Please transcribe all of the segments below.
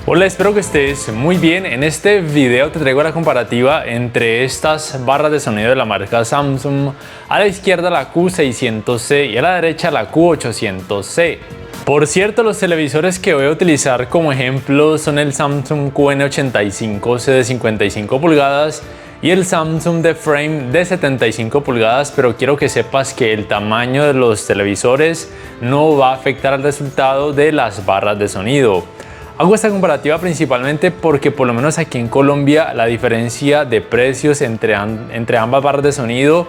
Hola, espero que estés muy bien. En este video te traigo la comparativa entre estas barras de sonido de la marca Samsung. A la izquierda la Q600C y a la derecha la Q800C. Por cierto, los televisores que voy a utilizar como ejemplo son el Samsung QN85C de 55 pulgadas y el Samsung The Frame de 75 pulgadas, pero quiero que sepas que el tamaño de los televisores no va a afectar al resultado de las barras de sonido. Hago esta comparativa principalmente porque por lo menos aquí en Colombia la diferencia de precios entre ambas barras de sonido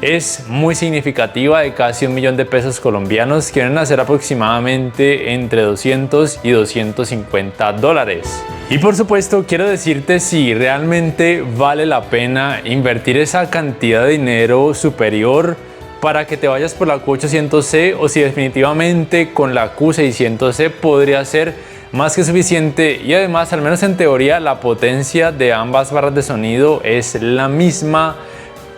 es muy significativa, de casi $1.000.000 colombianos, que vienen a ser aproximadamente entre 200 y 250 dólares. Y por supuesto quiero decirte si realmente vale la pena invertir esa cantidad de dinero superior para que te vayas por la Q800C o si definitivamente con la Q600C podría ser más que suficiente. Y además, al menos en teoría, la potencia de ambas barras de sonido es la misma,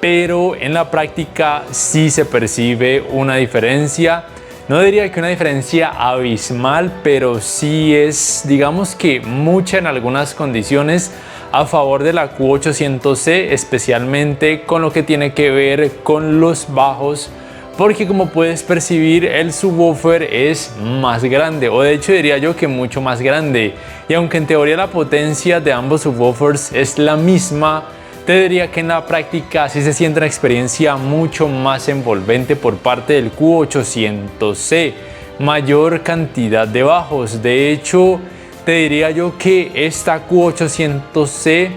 pero en la práctica sí se percibe una diferencia. No diría que una diferencia abismal, pero sí es, digamos que mucha en algunas condiciones a favor de la Q800C, especialmente con lo que tiene que ver con los bajos, porque como puedes percibir el subwoofer es más grande, o de hecho diría yo que mucho más grande, y aunque en teoría la potencia de ambos subwoofers es la misma, te diría que en la práctica sí se siente una experiencia mucho más envolvente por parte del Q800C, mayor cantidad de bajos. De hecho, te diría yo que esta Q800C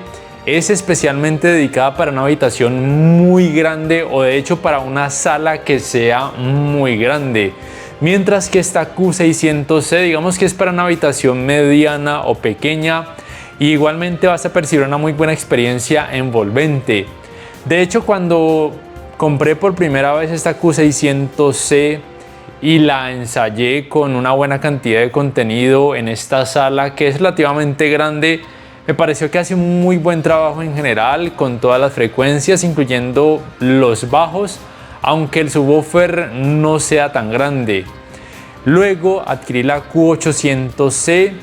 es especialmente dedicada para una habitación muy grande, o de hecho para una sala que sea muy grande, mientras que esta Q600C digamos que es para una habitación mediana o pequeña, y igualmente vas a percibir una muy buena experiencia envolvente. De hecho, cuando compré por primera vez esta Q600C y la ensayé con una buena cantidad de contenido en esta sala que es relativamente grande, me pareció que hace un muy buen trabajo en general con todas las frecuencias, incluyendo los bajos, aunque el subwoofer no sea tan grande. Luego adquirí la Q800C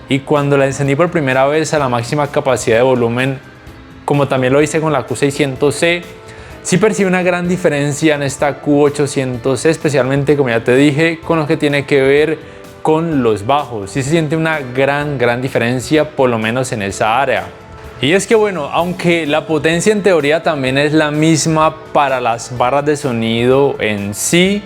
y cuando la encendí por primera vez a la máxima capacidad de volumen, como también lo hice con la Q600C, sí percibo una gran diferencia en esta Q800C, especialmente, como ya te dije, con lo que tiene que ver con los bajos. Sí se siente una gran diferencia, por lo menos en esa área. Y es que bueno, aunque la potencia en teoría también es la misma para las barras de sonido en sí,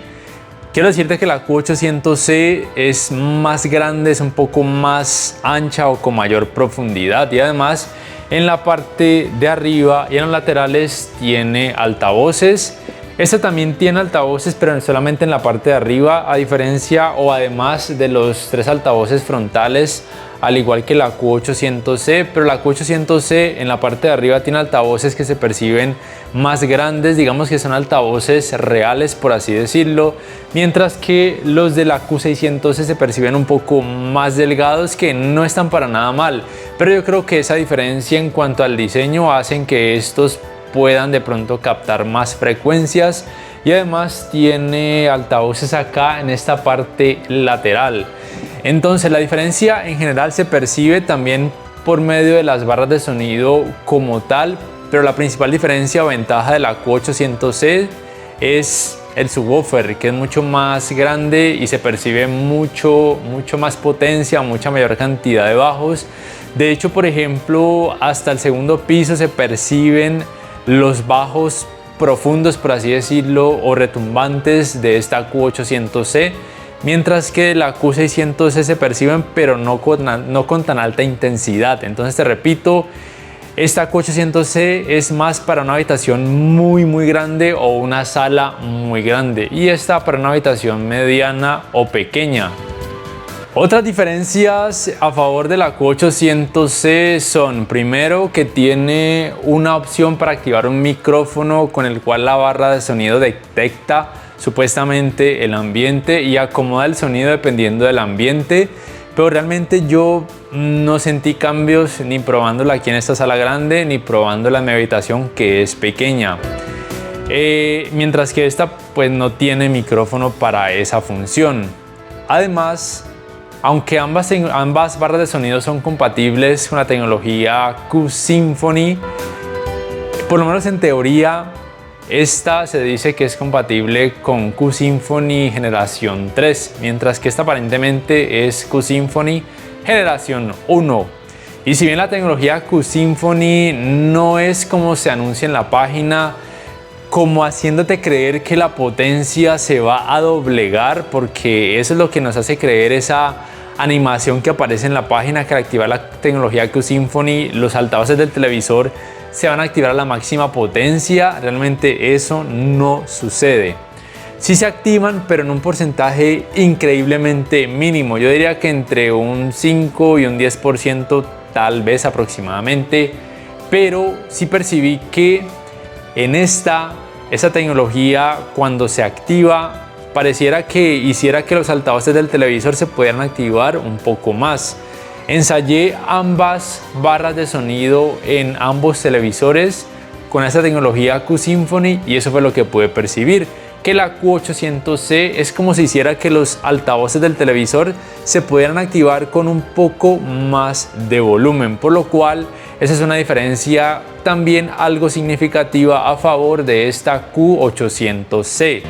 quiero decirte que la Q800C es más grande, es un poco más ancha o con mayor profundidad, y además en la parte de arriba y en los laterales tiene altavoces. Esta también tiene altavoces, pero solamente en la parte de arriba, a diferencia o además de los 3 altavoces frontales, al igual que la Q800C, pero la Q800C en la parte de arriba tiene altavoces que se perciben más grandes, digamos que son altavoces reales, por así decirlo, mientras que los de la Q600C se perciben un poco más delgados, que no están para nada mal, pero yo creo que esa diferencia en cuanto al diseño hacen que estos puedan de pronto captar más frecuencias, y además tiene altavoces acá en esta parte lateral. Entonces la diferencia en general se percibe también por medio de las barras de sonido como tal, pero la principal diferencia o ventaja de la Q800C es el subwoofer, que es mucho más grande y se percibe mucho más potencia, mucha mayor cantidad de bajos. De hecho, por ejemplo, hasta el segundo piso se perciben los bajos profundos, por así decirlo, o retumbantes de esta Q800C, mientras que la Q600C se perciben, pero no con tan alta intensidad. Entonces te repito, esta Q800C es más para una habitación muy grande o una sala muy grande, y esta para una habitación mediana o pequeña. Otras diferencias a favor de la Q800C son, primero, que tiene una opción para activar un micrófono con el cual la barra de sonido detecta supuestamente el ambiente y acomoda el sonido dependiendo del ambiente, pero realmente yo no sentí cambios ni probándola aquí en esta sala grande ni probándola en mi habitación, que es pequeña. Mientras que esta pues no tiene micrófono para esa función. Además, aunque ambas barras de sonido son compatibles con la tecnología Q-Symphony, por lo menos en teoría, esta se dice que es compatible con Q-Symphony generación 3, mientras que esta aparentemente es Q-Symphony generación 1. Y si bien la tecnología Q-Symphony no es como se anuncia en la página, como haciéndote creer que la potencia se va a doblegar, porque eso es lo que nos hace creer esa animación que aparece en la página, que al activar la tecnología Q-Symphony los altavoces del televisor se van a activar a la máxima potencia. Realmente eso no sucede. Sí se activan, pero en un porcentaje increíblemente mínimo. Yo diría que entre un 5 y un 10% tal vez aproximadamente, pero sí percibí que en esa tecnología, cuando se activa, pareciera que hiciera que los altavoces del televisor se pudieran activar un poco más. Ensayé ambas barras de sonido en ambos televisores con esta tecnología Q-Symphony y eso fue lo que pude percibir, que la Q800C es como si hiciera que los altavoces del televisor se pudieran activar con un poco más de volumen, por lo cual esa es una diferencia también algo significativa a favor de esta Q800C.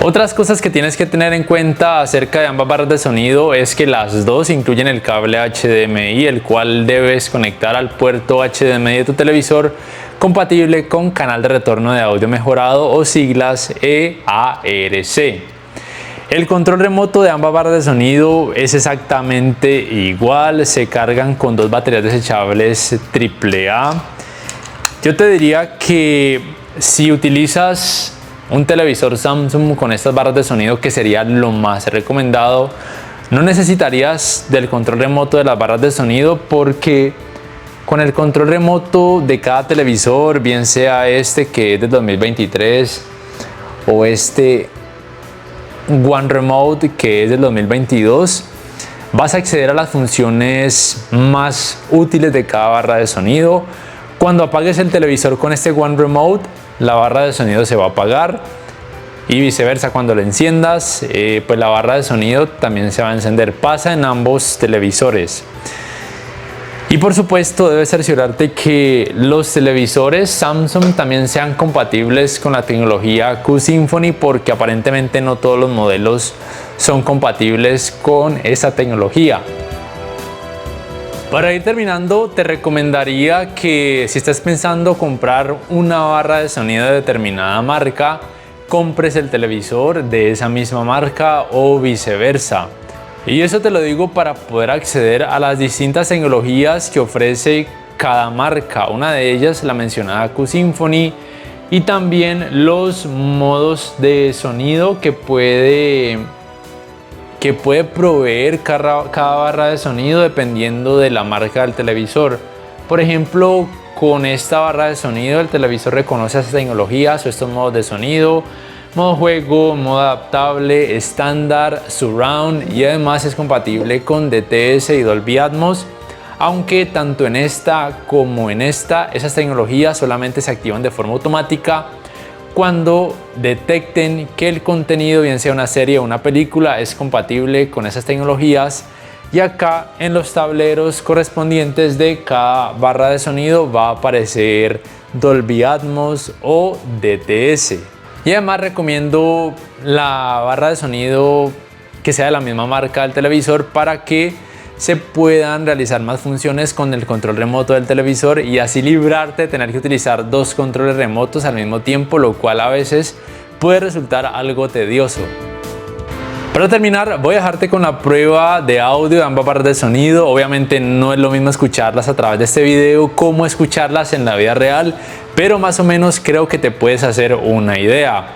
Otras cosas que tienes que tener en cuenta acerca de ambas barras de sonido es que las dos incluyen el cable HDMI, el cual debes conectar al puerto HDMI de tu televisor compatible con canal de retorno de audio mejorado o siglas EARC. El control remoto de ambas barras de sonido es exactamente igual, se cargan con dos baterías desechables AAA. Yo te diría que si utilizas un televisor Samsung con estas barras de sonido, que sería lo más recomendado, no necesitarías del control remoto de las barras de sonido, porque con el control remoto de cada televisor, bien sea este que es de 2023 o este One Remote que es del 2022, vas a acceder a las funciones más útiles de cada barra de sonido. Cuando apagues el televisor con este One Remote, la barra de sonido se va a apagar y viceversa. Cuando lo enciendas, pues la barra de sonido también se va a encender. Pasa en ambos televisores. Y por supuesto debes cerciorarte que los televisores Samsung también sean compatibles con la tecnología Q-Symphony, porque aparentemente no todos los modelos son compatibles con esa tecnología. Para ir terminando, te recomendaría que si estás pensando comprar una barra de sonido de determinada marca, compres el televisor de esa misma marca o viceversa. Y eso te lo digo para poder acceder a las distintas tecnologías que ofrece cada marca. Una de ellas, la mencionada Q-Symphony, y también los modos de sonido que puede proveer cada barra de sonido dependiendo de la marca del televisor. Por ejemplo, con esta barra de sonido el televisor reconoce estas tecnologías o estos modos de sonido: modo juego, modo adaptable, estándar, surround, y además es compatible con DTS y Dolby Atmos, aunque tanto en esta como en esta, esas tecnologías solamente se activan de forma automática cuando detecten que el contenido, bien sea una serie o una película, es compatible con esas tecnologías. Y acá en los tableros correspondientes de cada barra de sonido va a aparecer Dolby Atmos o DTS. Y además recomiendo la barra de sonido que sea de la misma marca del televisor para que se puedan realizar más funciones con el control remoto del televisor y así librarte de tener que utilizar dos controles remotos al mismo tiempo, lo cual a veces puede resultar algo tedioso. Para terminar, voy a dejarte con la prueba de audio de ambas barras de sonido. Obviamente no es lo mismo escucharlas a través de este video como escucharlas en la vida real, pero más o menos creo que te puedes hacer una idea.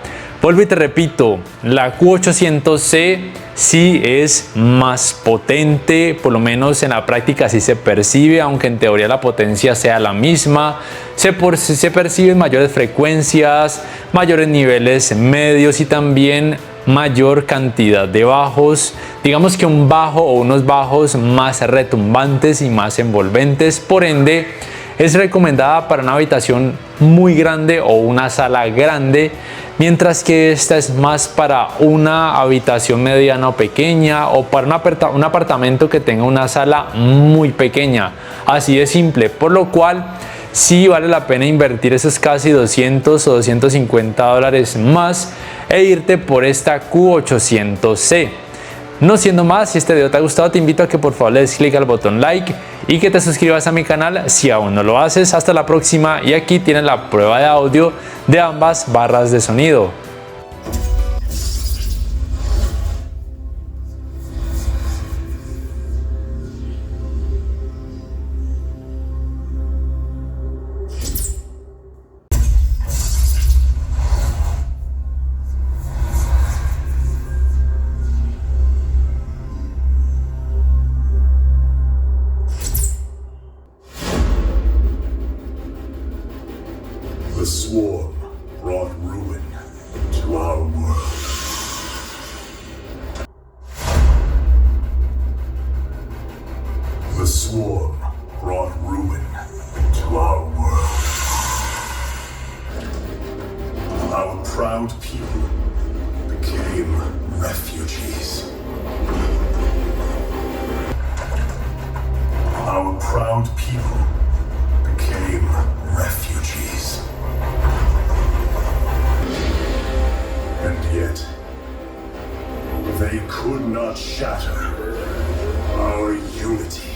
Vuelvo y te repito, la Q800C sí es más potente, por lo menos en la práctica sí se percibe, aunque en teoría la potencia sea la misma. Se perciben mayores frecuencias, mayores niveles medios y también mayor cantidad de bajos. Digamos que un bajo o unos bajos más retumbantes y más envolventes. Por ende, es recomendada para una habitación muy grande o una sala grande, mientras que esta es más para una habitación mediana o pequeña, o para un apartamento que tenga una sala muy pequeña, así de simple, por lo cual sí vale la pena invertir esos casi 200 o 250 dólares más e irte por esta Q800C. No siendo más, si este video te ha gustado, te invito a que por favor le des clic al botón like y que te suscribas a mi canal si aún no lo haces. Hasta la próxima, y aquí tienes la prueba de audio de ambas barras de sonido. The swarm brought ruin to our world. The swarm brought ruin to our world. Our proud people became refugees. Our proud people became refugees. And yet, they could not shatter our unity.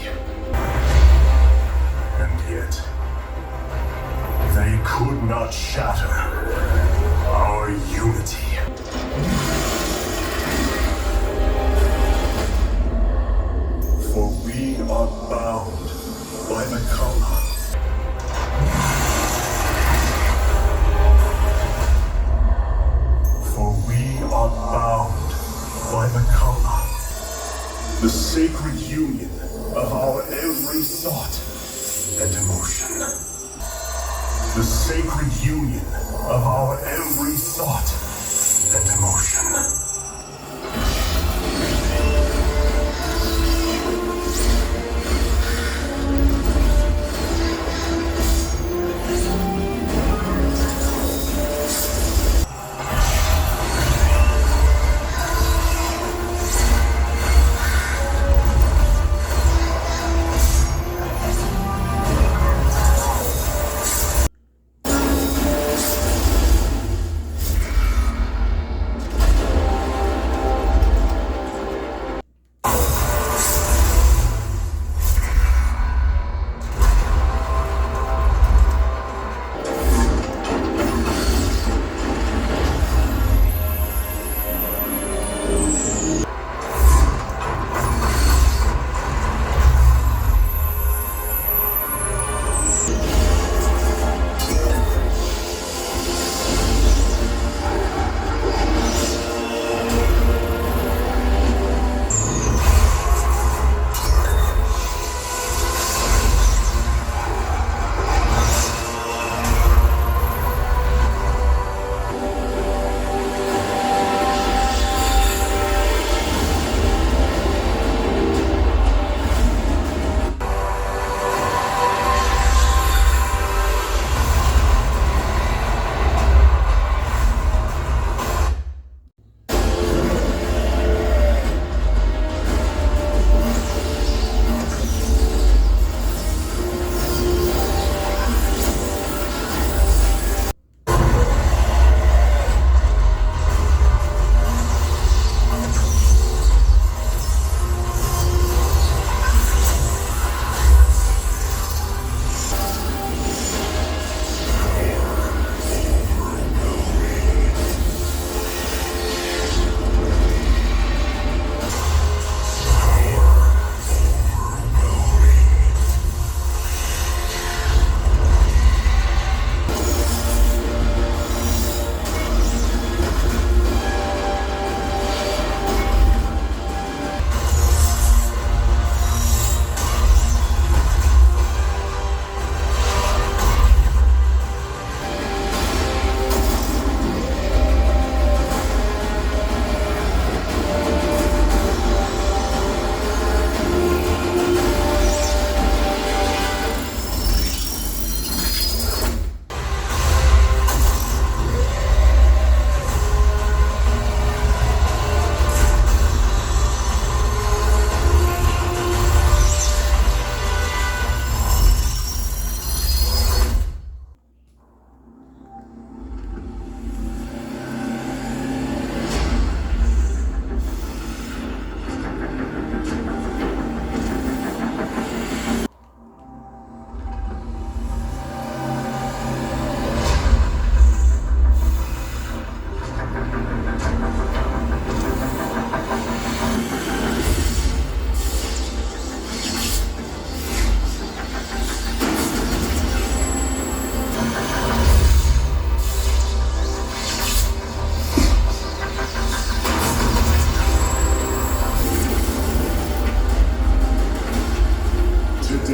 And yet, they could not shatter our unity. For we are bound by the Kala. Bound by the Kala, the sacred union of our every thought and emotion. The sacred union of our every thought and emotion.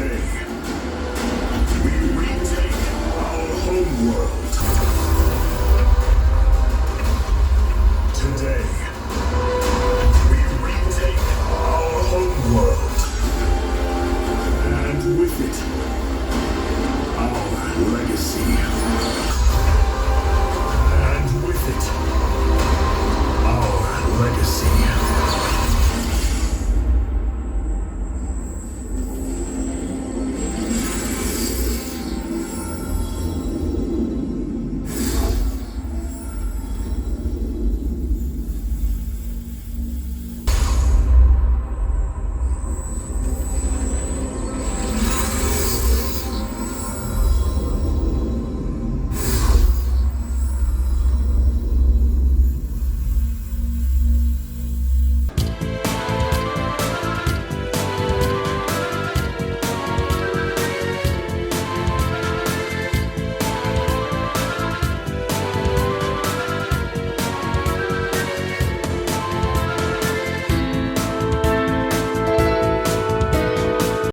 Today, we retake our homeworld. Today, we retake our homeworld. And with it,